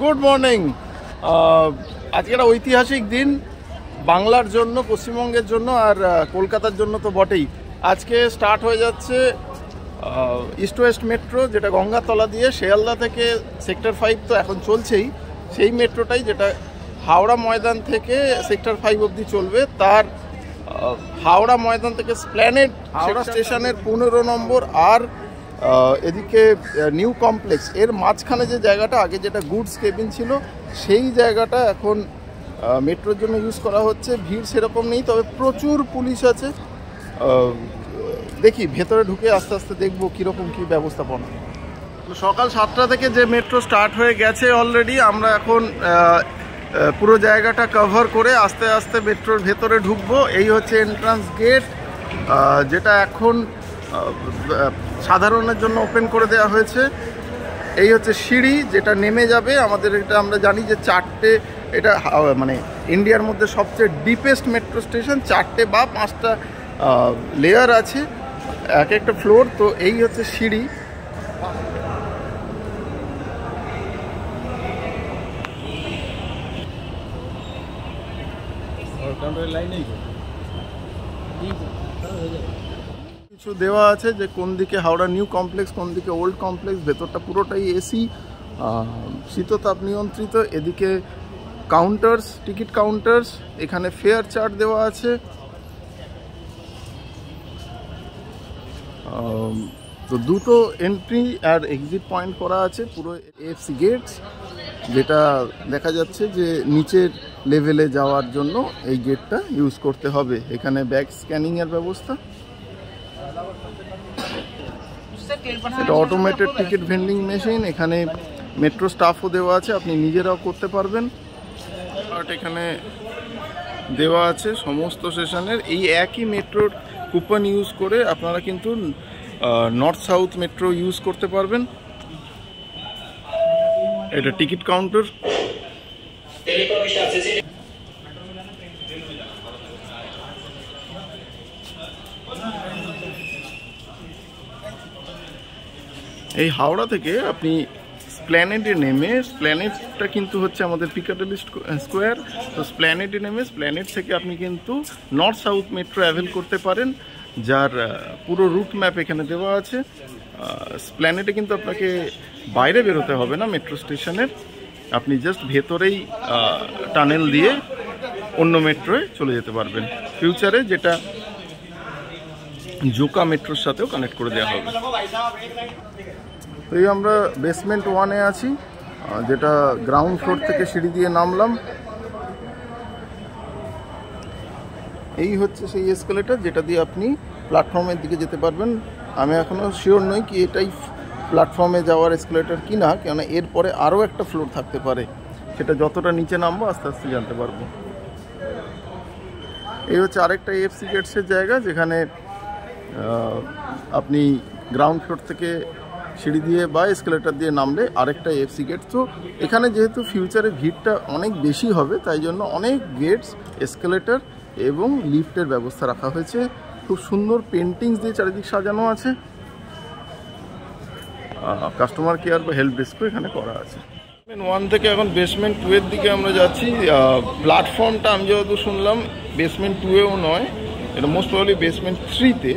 Good morning. আজকে একটা ঐতিহাসিক দিন বাংলার জন্য, পশ্চিমবঙ্গের জন্য, আর কলকাতার জন্য তো বটেই। আজকে স্টার্ট হয়ে যাচ্ছে ইস্ট ওয়েস্ট মেট্রো, যেটা গঙ্গাতলা দিয়ে শিয়ালদা থেকে সেক্টর 5 তো এখন চলছেই, সেই মেট্রোটাই যেটা হাওড়া ময়দান থেকে সেক্টর 5 অবধি চলবে। তার হাওড়া ময়দান থেকে স্প্ল্যানেড হাওড়া স্টেশনের 15 নম্বর আর এদিকে নিউ কমপ্লেক্স, এর মাঝখানে যে জায়গাটা আগে যেটা গুডস কেবিন ছিল, সেই জায়গাটা এখন মেট্রোর জন্য ইউজ করা হচ্ছে। ভিড় সেরকম নেই, তবে প্রচুর পুলিশ আছে। দেখি ভেতরে ঢুকে আস্তে আস্তে দেখবো কীরকম কী ব্যবস্থাপনা। সকাল 7টা থেকে যে মেট্রো স্টার্ট হয়ে গেছে অলরেডি, আমরা এখন পুরো জায়গাটা কভার করে আস্তে আস্তে মেট্রোর ভেতরে ঢুকবো। এই হচ্ছে এন্ট্রান্স গেট, যেটা এখন সাধারণের জন্য ওপেন করে দেওয়া হয়েছে। এই হচ্ছে সিঁড়ি, যেটা নেমে যাবে আমাদের। এটা আমরা জানি যে 4টে, এটা মানে ইন্ডিয়ার মধ্যে সবচেয়ে ডিপেস্ট মেট্রো স্টেশন, 4টে বা 5টা লেয়ার আছে, এক একটা ফ্লোর। তো এই হচ্ছে সিঁড়ি। কিছু দেওয়া আছে যে কোন দিকে হাওড়া নিউ কমপ্লেক্স, কোন দিকে ওল্ড কমপ্লেক্স। ভেতরটা পুরোটাই এসি, শীততাপ নিয়ন্ত্রিত। এদিকে কাউন্টার্স, টিকিট কাউন্টার্স, এখানে ফেয়ার চার্ট দেওয়া আছে। তো দুটো এন্ট্রি আর এক্সিট পয়েন্ট করা আছে। পুরো এফসি গেটস, যেটা দেখা যাচ্ছে যে নিচের লেভেলে যাওয়ার জন্য এই গেটটা ইউজ করতে হবে। এখানে ব্যাগ স্ক্যানিংয়ের ব্যবস্থা। এটা অটোমেটেড টিকিট ভেন্ডিং মেশিন। এখানে মেট্রো স্টাফও দেওয়া আছে, আপনি নিজেরাও করতে পারবেন। আর এখানে দেওয়া আছে সমস্ত স্টেশনের। এই একই মেট্রোর কুপন ইউজ করে আপনারা কিন্তু নর্থ সাউথ মেট্রো ইউজ করতে পারবেন। এটা টিকিট কাউন্টার। এই হাওড়া থেকে আপনি স্প্ল্যানেডে নেমে, স্প্ল্যানেডটা কিন্তু হচ্ছে আমাদের পিকাডেলি স্কোয়ার, তো স্প্ল্যানেডে নেমে স্প্ল্যানেড থেকে আপনি কিন্তু নর্থ সাউথ মেট্রো অ্যাভেল করতে পারেন, যার পুরো রুট ম্যাপ এখানে দেওয়া আছে। স্প্ল্যানেডে কিন্তু আপনাকে বাইরে বেরোতে হবে না মেট্রো স্টেশনের, আপনি জাস্ট ভেতরেই টানেল দিয়ে অন্য মেট্রোয় চলে যেতে পারবেন ফিউচারে, যেটা জোকা মেট্রোর সাথেও কানেক্ট করে দেওয়া হবে। তো এই আমরা বেসমেন্ট 1-এ আছি, যেটা গ্রাউন্ড ফ্লোর থেকে সিঁড়ি দিয়ে নামলাম। এই হচ্ছে সেই এসকেলেটর যেটা দিয়ে আপনি প্ল্যাটফর্মের দিকে যেতে পারবেন। আমি এখনও শিওর নই কি এটাই প্ল্যাটফর্মে যাওয়ার এসকেলেটর কিনা, কেননা এরপরে আরও একটা ফ্লোর থাকতে পারে, সেটা যতটা নিচে নামবো আস্তে আস্তে জানতে পারবো। এই হচ্ছে আরেকটা এফসি গেটসের জায়গা, যেখানে আপনি গ্রাউন্ড ফ্লোর থেকে সিঁড়ি দিয়ে বা এসকেলেটর দিয়ে নামলে আরেকটা এফসি গেট। তো এখানে যেহেতু ফিউচারে ভিড়টা অনেক বেশি হবে, তাই জন্য অনেক গেটস, এসকেলেটর এবং লিফটের ব্যবস্থা রাখা হয়েছে। খুব সুন্দর পেন্টিংস দিয়ে চারিদিক সাজানো আছে। কাস্টমার কেয়ার বা হেল্প ডেস্কও এখানে করা আছে। বেসমেন্ট 1 থেকে এখন বেসমেন্ট 2 এর দিকে আমরা যাচ্ছি। প্ল্যাটফর্মটা আমি যেহেতু শুনলাম বেসমেন্ট 2-এও নয়, এটা মোস্ট প্রবাবলি বেসমেন্ট 3-তে।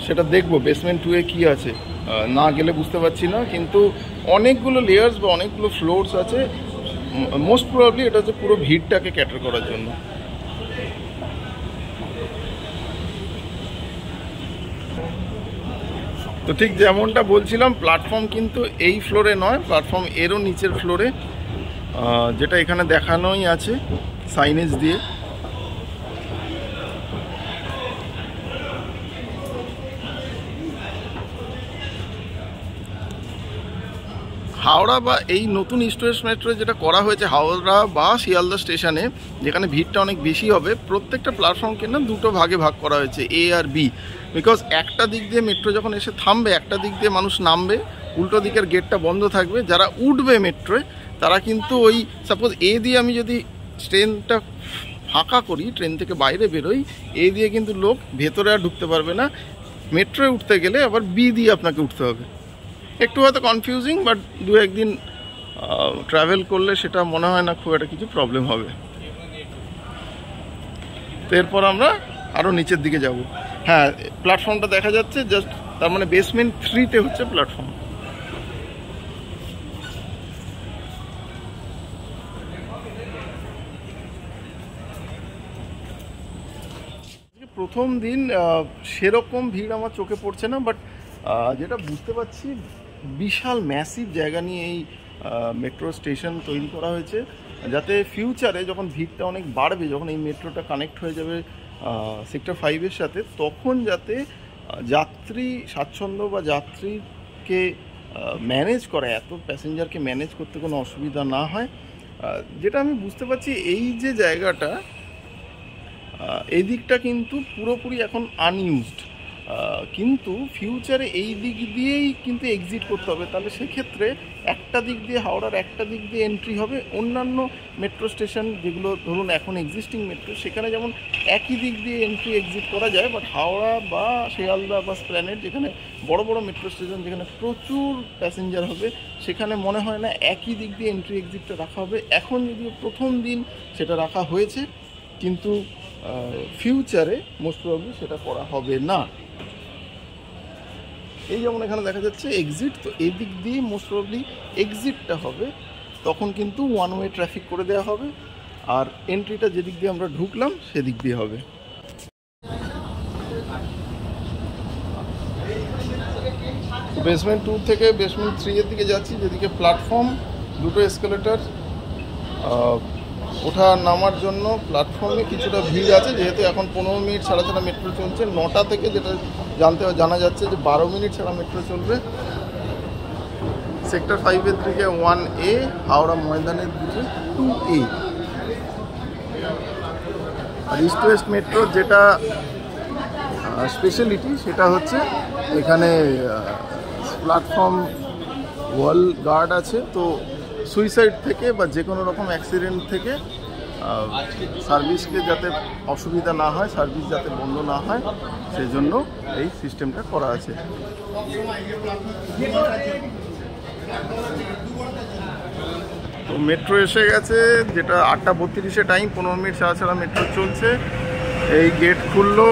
সেটা দেখবো বেসমেন্ট 2-এ কী আছে, না গেলে বুঝতে পারছি না। কিন্তু অনেকগুলো লেয়ার্স বা অনেকগুলো ফ্লোরস আছে, মোস্ট প্রবাবলি এটা হচ্ছে পুরো ভিড়টাকে ক্যাটার করার জন্য। তো ঠিক যেমনটা বলছিলাম, প্ল্যাটফর্ম কিন্তু এই ফ্লোরে নয়, প্ল্যাটফর্ম এরও নিচের ফ্লোরে, যেটা এখানে দেখানোই আছে সাইনেজ দিয়ে। হাওড়া বা এই নতুন ইস্ট ওয়েস্ট মেট্রো যেটা করা হয়েছে হাওড়া বা শিয়ালদা স্টেশনে, যেখানে ভিড়টা অনেক বেশি হবে, প্রত্যেকটা প্ল্যাটফর্মকে না দুটো ভাগে ভাগ করা হয়েছে, এ আর বি। বিকজ একটা দিক দিয়ে মেট্রো যখন এসে থামবে, একটা দিক দিয়ে মানুষ নামবে, উল্টো দিকের গেটটা বন্ধ থাকবে। যারা উঠবে মেট্রোয় তারা কিন্তু ওই সাপোজ এ দিয়ে আমি যদি ট্রেনটা ফাঁকা করি, ট্রেন থেকে বাইরে বেরোই, এ দিয়ে কিন্তু লোক ভেতরে আর ঢুকতে পারবে না। মেট্রোয় উঠতে গেলে আবার বি দিয়ে আপনাকে উঠতে হবে। একটু হয়তো কনফিউজিং, বাট দু একদিন ট্রাভেল করলে সেটা মনে হয় না খুব একটা কিছু প্রবলেম হবে। তো এরপর আমরা আরও নিচের দিকে যাব। হ্যাঁ, প্ল্যাটফর্মটা দেখা যাচ্ছে জাস্ট, তার মানে বেসমেন্ট 3-তে হচ্ছে প্ল্যাটফর্ম। প্রথম দিন সেরকম ভিড় আমার চোখে পড়ছে না, বাট যেটা বুঝতে পারছি বিশাল ম্যাসিভ জায়গা নিয়ে এই মেট্রো স্টেশন তৈরি করা হয়েছে, যাতে ফিউচারে যখন ভিড়টা অনেক বাড়বে, যখন এই মেট্রোটা কানেক্ট হয়ে যাবে সেক্টর 5-এর সাথে, তখন যাতে যাত্রী স্বাচ্ছন্দ্য বা যাত্রীকে ম্যানেজ করা, এত প্যাসেঞ্জারকে ম্যানেজ করতে কোনো অসুবিধা না হয়। যেটা আমি বুঝতে পারছি, এই যে জায়গাটা এই দিকটা কিন্তু পুরোপুরি এখন আনইউজড, কিন্তু ফিউচারে এই দিক দিয়েই কিন্তু এক্সিট করতে হবে। তাহলে সেক্ষেত্রে একটা দিক দিয়ে হাওড়ার একটা দিক দিয়ে এন্ট্রি হবে, অন্যান্য মেট্রো স্টেশন যেগুলো ধরুন এখন এক্সিস্টিং মেট্রো, সেখানে যেমন একই দিক দিয়ে এন্ট্রি এক্সিট করা যায়, বাট হাওড়া বা শিয়ালদা বা স্প্ল্যানেড, যেখানে বড় বড় মেট্রো স্টেশন, যেখানে প্রচুর প্যাসেঞ্জার হবে, সেখানে মনে হয় না একই দিক দিয়ে এন্ট্রি এক্সিটটা রাখা হবে। এখন যদিও প্রথম দিন সেটা রাখা হয়েছে, কিন্তু ফিউচারে মোস্ট প্রবাবলি সেটা করা হবে না। এই যেমন এখানে দেখা যাচ্ছে এক্সিট, তো এই দিক দিয়ে মোস্ট প্রবাবলি এক্সিটটা হবে, তখন কিন্তু ওয়ান ওয়ে ট্রাফিক করে দেওয়া হবে, আর এন্ট্রিটা যেদিক দিয়ে আমরা ঢুকলাম সেদিক দিয়ে হবে। বেসমেন্ট 2 থেকে বেসমেন্ট 3-এর দিকে যাচ্ছি, যেদিকে প্ল্যাটফর্ম, দুটো এসকেলেটার, ওঠা নামার জন্য প্ল্যাটফর্মে কিছুটা ভিড় আছে, যেহেতু এখন 15 মিনিট ছাড়া ছাড়া মেট্রো চলছে। 9টা থেকে যেটা জানা যাচ্ছে যে 12 মিনিট ছাড়া মেট্রো চলবে। সেক্টর 5-এর দিকে 1A, হাওড়া ময়দানের দিকে 2A। আর ইস্ট ওয়েস্ট মেট্রোর যেটা স্পেশালিটি, সেটা হচ্ছে এখানে প্ল্যাটফর্ম ওয়াল গার্ড আছে, তো সুইসাইড থেকে বা যে কোনো রকম অ্যাক্সিডেন্ট থেকে সার্ভিসকে যাতে অসুবিধা না হয়, সার্ভিস যাতে বন্ধ না হয়, সেই জন্য এই সিস্টেমটা করা আছে। তো মেট্রো এসে গেছে, যেটা 8:32-এ টাইম, 15 মিনিট ছাড়া ছাড়া মেট্রো চলছে। এই গেট খুললো,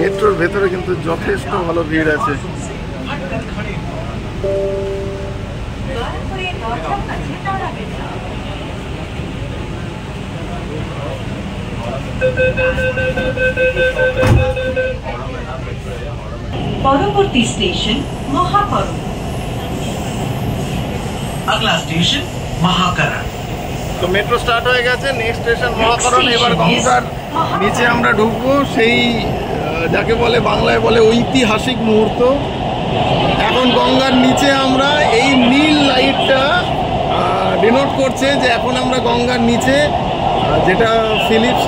মেট্রোর ভেতরে কিন্তু যথেষ্ট ভালো ভিড় আছে। পরবর্তী স্টেশন মহাকরণ। अगला स्टेशन महाकरण। তো মেট্রো স্টার্ট হয়ে গেছে, নেক্সট স্টেশন মহাকরণ। এবার গঙ্গার নিচে আমরা ঢুকবো, সেই যাকে বলে বাংলায় বলে ঐতিহাসিক মুহূর্ত। এখন গঙ্গার নিচে আমরা, এই নীল লাইটটা ডিনোট করছে যে এখন আমরা গঙ্গার নিচে, যেটা ফিলিপস,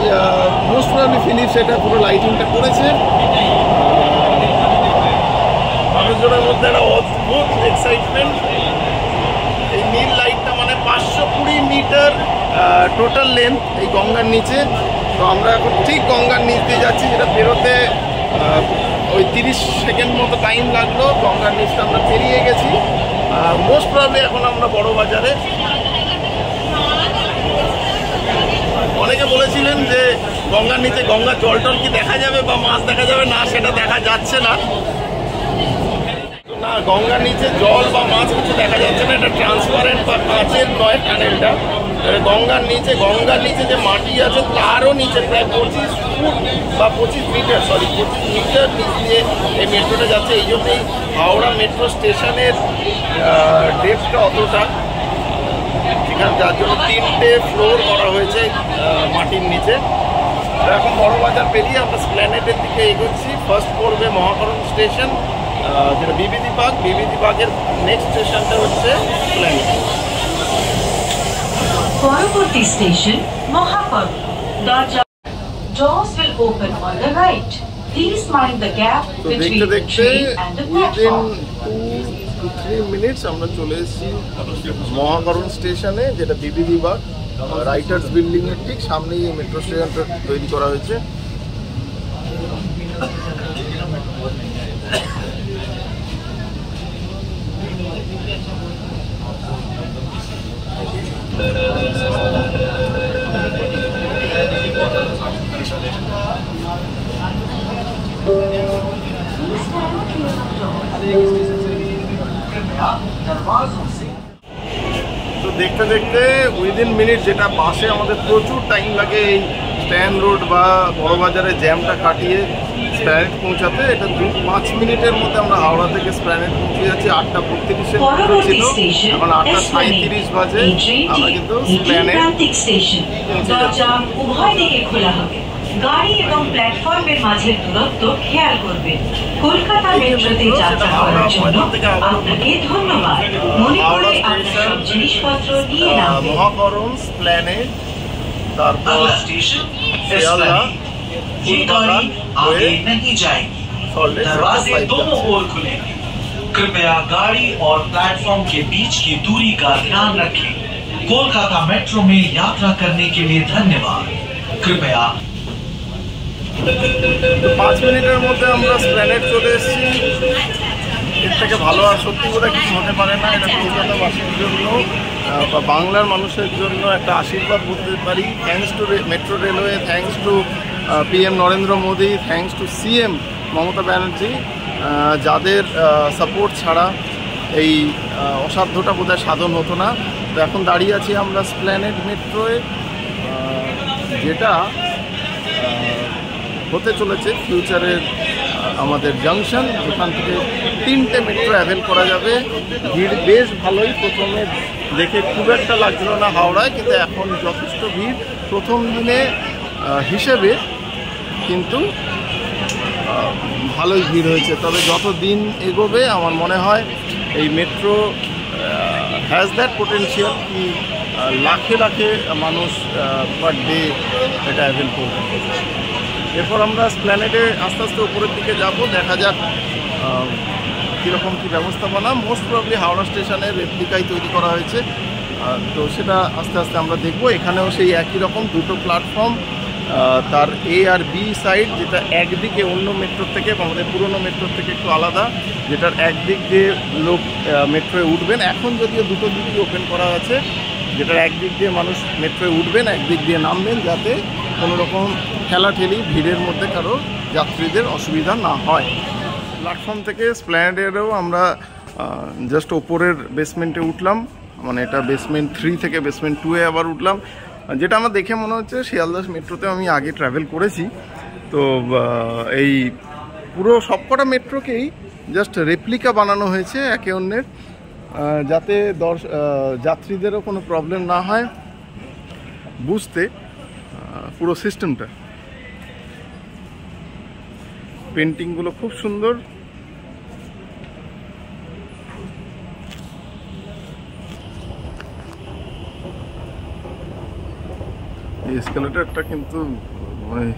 মোস্ট প্রবাবলি ফিলিপস এটা পুরো লাইটিংটা করেছে। মানুষজনের মধ্যে একটা অদ্ভুত এক্সাইটমেন্ট। এই নীল লাইটটা মানে 520 মিটার টোটাল লেন্থ এই গঙ্গার নিচে। তো আমরা এখন ঠিক গঙ্গার নিচ দিয়ে যাচ্ছি, যেটা বেরোতে ওই 30 সেকেন্ড মতো টাইম লাগলো। গঙ্গার নিচটা আমরা পেরিয়ে গেছি। মোস্ট প্রবাবলি এখন আমরা বড় বাজারে। অনেকে বলেছিলেন যে গঙ্গার নিচে গঙ্গার জল কি দেখা যাবে বা মাছ দেখা যাবে, না সেটা দেখা যাচ্ছে না। না, গঙ্গার নিচে জল বা মাছ কিছু দেখা যাচ্ছে না, এটা ট্রান্সপারেন্ট বা কাঁচের নয় টানেলটা। গঙ্গার নিচে যে মাটি আছে তারও নিচে প্রায় 25 ফুট বা 25 মিটার নিচ দিয়ে এই মেট্রোটা যাচ্ছে। এই জন্যই হাওড়া মেট্রো স্টেশনের ডেপথটা অতটা, সেখানে যার জন্য 3টে ফ্লোর করা হয়েছে মাটির নিচে। এখন বড় বাজার পেরিয়ে আমরা স্প্ল্যানেডের দিকে এগোচ্ছি। ফার্স্ট পড়বে মহাকরণ স্টেশন, যেটা বিবিধি পার্কের নেক্সট স্টেশনটা হচ্ছে স্প্ল্যানেড। পরবর্তী station Mahakaran. Doors will open on the right. Please mind the gap between the train and the platform. 2-3 minutes আমরা চলে এসেছি মহাকরণ স্টেশনে, যেটা বিবিধি পার্ক রাইটার্স বিল্ডিং এর ঠিক সামনেই এই মেট্রো স্টেশনটা তৈরি করা হয়েছে। তো দেখতে দেখতে উইদিন মিনিট, যেটা বাসে আমাদের প্রচুর টাইম লাগে এই স্ট্যান্ড রোড বা বড়বাজারে জ্যামটা কাটিয়ে স্প্ল্যানেড পৌঁছাতে, এটা 5 মিনিটের মধ্যে আমরা হাওড়া থেকে স্প্ল্যানেড পৌঁছে যাচ্ছি। 8:32-এ ছিল, এখন 8:37 বাজে। আমরা কিন্তু স্প্ল্যানেড পৌঁছে যাচ্ছি। উভয় দিকে খোলা হবে। গাড়ি এবং প্ল্যাটফর্মের মাঝের দূরত্ব খেয়াল করবেন। কলকাতা মেট্রোতে যাত্রা করার জন্য আপনাকে ধন্যবাদ। মনে করে আপনার সব জিনিসপত্র নিয়ে নাও। মহাকরণ, স্প্ল্যানেড, তারপর अगला स्टेशन শিয়ালদা, ये गाड़ी आगे नहीं जाएगी। दरवाजे दोनों ओर खुलेंगे। कृपया गाड़ी और प्लेटफॉर्म के बीच की दूरी का ध्यान रखें। कोलकाता मेट्रो में यात्रा करने के लिए धन्यवाद। कृपया 5 মিনিটের মধ্যে আমরা স্প্ল্যানেড চলে এসেছি। এর থেকে ভালো আর সত্যি করে কিছু হতে পারে না। এটা কলকাতাবাসীর জন্য বা বাংলার মানুষের জন্য একটা আশীর্বাদ বলতে পারি। Thanks to metro railway, thanks to PM Narendra Modi, thanks to CM Mamata Banerjee, যাদের সাপোর্ট ছাড়া এই অসাধ্যটা বোধহয় সাধন হতো না। তো এখন দাঁড়িয়ে আছি আমরা স্প্ল্যানেড মেট্রোয়ে, যেটা হতে চলেছে ফিউচারের আমাদের জাংশন, যেখান থেকে 3টে মেট্রো অ্যাভেল করা যাবে। ভিড় বেশ ভালোই, প্রথমে দেখে খুব একটা লাগছিল না হাওড়ায়, কিন্তু এখন যথেষ্ট ভিড় প্রথম দিনে হিসেবে কিন্তু ভালোই ভিড় হয়েছে। তবে যত দিন এগোবে আমার মনে হয় এই মেট্রো হ্যাজ দ্যাট পোটেন্সিয়াল কি লাখে লাখে মানুষ পার ডে এটা অ্যাভেল করবে। এরপর আমরা স্প্ল্যানেডে আস্তে আস্তে উপরের দিকে যাব, দেখা যাক কীরকম কী ব্যবস্থাপনা। মোস্ট প্রবলি হাওড়া স্টেশনের রেপ্লিকাই তৈরি করা হয়েছে, তো সেটা আস্তে আস্তে আমরা দেখব। এখানেও সেই একই রকম দুটো প্ল্যাটফর্ম, তার A আর B সাইড, যেটা একদিকে অন্য মেট্রোর থেকে, আমাদের পুরনো মেট্রোর থেকে একটু আলাদা, যেটার একদিক দিয়ে লোক মেট্রোয় উঠবেন। এখন যদিও দুটো দিকই ওপেন করা আছে, যেটার একদিক দিয়ে মানুষ মেট্রোয় উঠবেন, একদিক দিয়ে নামবেন, যাতে কোনো রকম ঠেলাঠেলি ভিড়ের মধ্যে কারো যাত্রীদের অসুবিধা না হয়। প্ল্যাটফর্ম থেকে স্প্ল্যানেডেরও আমরা জাস্ট ওপরের বেসমেন্টে উঠলাম, মানে এটা বেসমেন্ট 3 থেকে বেসমেন্ট 2-এ আবার উঠলাম। যেটা আমার দেখে মনে হচ্ছে শিয়ালদা মেট্রোতে আমি আগে ট্রাভেল করেছি। তো এই পুরো সবকটা মেট্রোকেই জাস্ট রেপ্লিকা বানানো হয়েছে একে অন্যের, যাতে যাত্রীদেরও কোনো প্রবলেম না হয় বুঝতে পুরো সিস্টেমটা। পেন্টিংগুলো খুব সুন্দর। এই এসকেলেটরটা কিন্তু মানে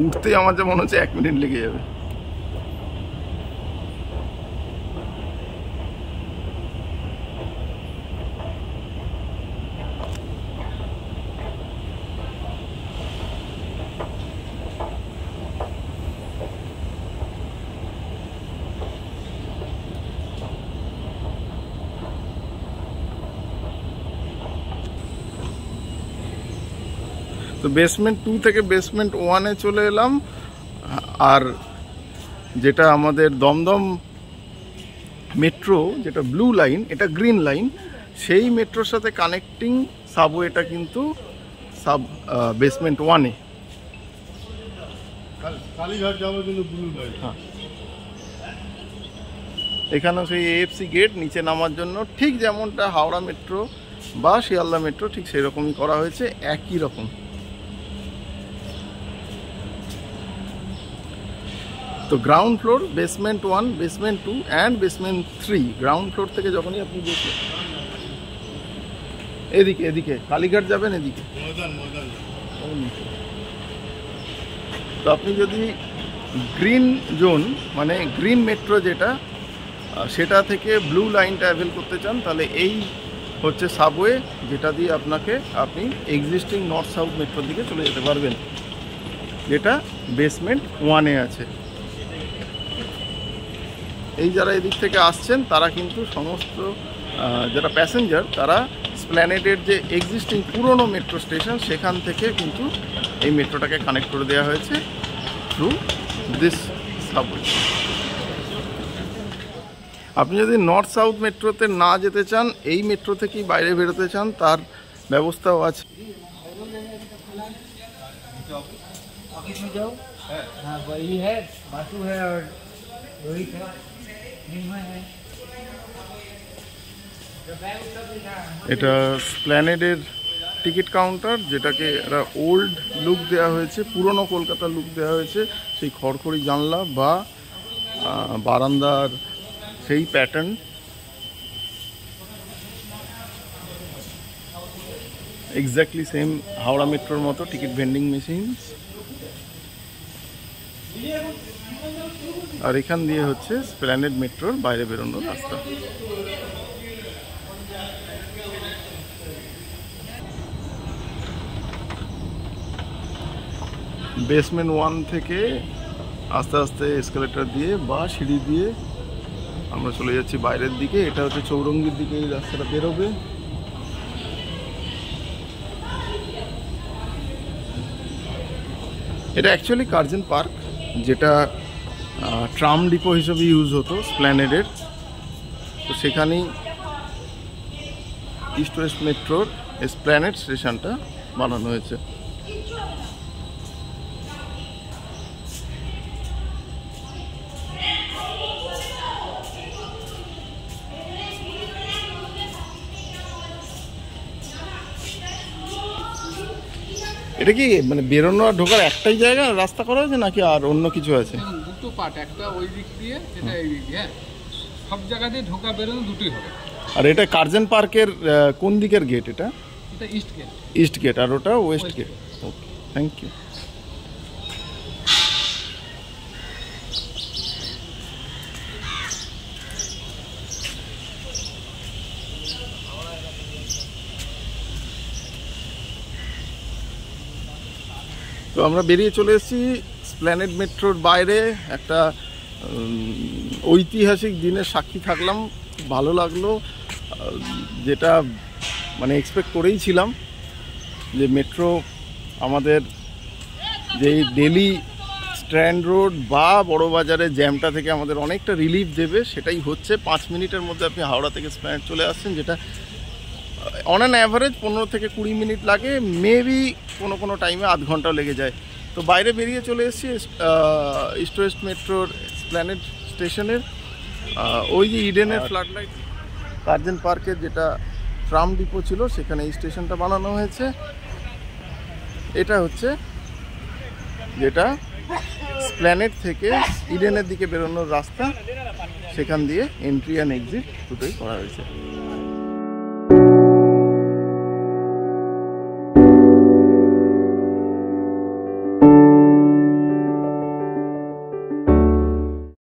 উঠতেই আমার যা মনে হচ্ছে 1 মিনিট লেগে যাবে। তো বেসমেন্ট 2 থেকে বেসমেন্ট 1-এ চলে এলাম। আর যেটা আমাদের দমদম মেট্রো, যেটা ব্লু লাইন, এটা গ্রিন লাইন, সেই মেট্রোর সাথে কানেক্টিং সাবওয়েটা কিন্তু বেসমেন্ট 1-এ। কালীঘাট যাবে কিন্তু ব্লু লাইন। হ্যাঁ, এখানেও সেই AFC গেট, নিচে নামার জন্য ঠিক যেমনটা হাওড়া মেট্রো বা শিয়ালদা মেট্রো ঠিক সেই রকমই করা হয়েছে, একই রকম। তো ground floor, basement 1, basement 2 and basement 3। Ground floor থেকে যখনই আপনি দেখবেন এদিকে, এদিকে কালীঘাট যাবেন, এদিকে তো আপনি যদি গ্রিন জোন মানে গ্রিন মেট্রো যেটা, সেটা থেকে ব্লু লাইনটা অ্যাভেল করতে চান, তাহলে এই হচ্ছে সাবওয়ে, যেটা দিয়ে আপনি এক্সিস্টিং নর্থ সাউথ মেট্রোর দিকে চলে যেতে পারবেন, যেটা বেসমেন্ট 1-এ আছে। এই যারা এদিক থেকে আসছেন তারা কিন্তু সমস্ত যারা প্যাসেঞ্জার, তারা স্প্ল্যানেডের যে এক্সিস্টিং পুরনো মেট্রো স্টেশন, সেখান থেকে কিন্তু এই মেট্রোটাকে কানেক্ট করে দেওয়া হয়েছে থ্রু দিস সাবওয়ে। আপনি যদি নর্থ সাউথ মেট্রোতে না যেতে চান, এই মেট্রো থেকেই বাইরে বেরোতে চান, তার ব্যবস্থাও আছে। ऑफिस में जाओ। हाँ वही है, बासु है और रोहित है, निर्मल है। এটা স্প্ল্যানেডের টিকিট কাউন্টার, যেটাকে একটা ওল্ড লুক দেওয়া হয়েছে, পুরনো কলকাতার লুক দেওয়া হয়েছে। সেই খড়খড়ি জানলা বা বারান্দার সেই প্যাটার্ন। এক্স্যাক্টলি সেম হাওড়া মেট্রোর মতো টিকিট ভেন্ডিং মেশিন। আর এখান দিয়ে হচ্ছে স্প্ল্যানেড মেট্রোর বাইরে বেরোনোর রাস্তা। বেসমেন্ট 1 থেকে আস্তে আস্তে এসকেলেটর দিয়ে বা সিঁড়ি দিয়ে আমরা চলে যাচ্ছি বাইরের দিকে। এটা হচ্ছে চৌরঙ্গির দিকে এই রাস্তাটা বেরোবে। এটা অ্যাকচুয়ালি কার্জন পার্ক, যেটা ট্রাম ডিপো হিসেবে ইউজ হতো স্প্ল্যানেডের। তো সেখানেই ইস্ট ওয়েস্ট মেট্রোর স্প্ল্যানেড স্টেশনটা বানানো হয়েছে। এটা কি মানে বেরোনো আর ঢোকার একটাই জায়গা রাস্তা করা হয়েছে, নাকি আর অন্য কিছু আছে? দুটো পার্ট, একটা ওই দিক দিয়ে, যেটা এই দিক দিয়ে, সব জায়গা দিয়ে ঢোকা বেরোনো দুটোই হবে। আর এটা কার্জন পার্কের কোন দিকের গেট? এটা এটা ইস্ট গেট। ইস্ট গেট, আর ওটা west gate. Okay, thank you. তো আমরা বেরিয়ে চলে এসেছি স্প্ল্যানেড মেট্রোর বাইরে। একটা ঐতিহাসিক দিনের সাক্ষী থাকলাম, ভালো লাগলো। যেটা মানে এক্সপেক্ট করেই ছিলাম যে মেট্রো আমাদের যে ডেলি স্ট্র্যান্ড রোড বা বড় বাজারের জ্যামটা থেকে আমাদের অনেকটা রিলিফ দেবে, সেটাই হচ্ছে। 5 মিনিটের মধ্যে আপনি হাওড়া থেকে স্প্ল্যানেড চলে আসছেন, যেটা অন অ্যান অ্যাভারেজ 15 থেকে 20 মিনিট লাগে, মেবি কোনো কোনো টাইমে আধ ঘন্টাও লেগে যায়। তো বাইরে বেরিয়ে চলে এসেছি ইস্ট ওয়েস্ট মেট্রোর স্প্ল্যানেড স্টেশনের। ওই যে ইডেনের ফ্লাড লাইট, কার্জন পার্কের যেটা ট্রাম ডিপো ছিল, সেখানে এই স্টেশনটা বানানো হয়েছে। এটা হচ্ছে যেটা স্প্ল্যানেড থেকে ইডেনের দিকে বেরোনোর রাস্তা, সেখান দিয়ে এন্ট্রি অ্যান্ড এক্সিট দুটোই করা হয়েছে।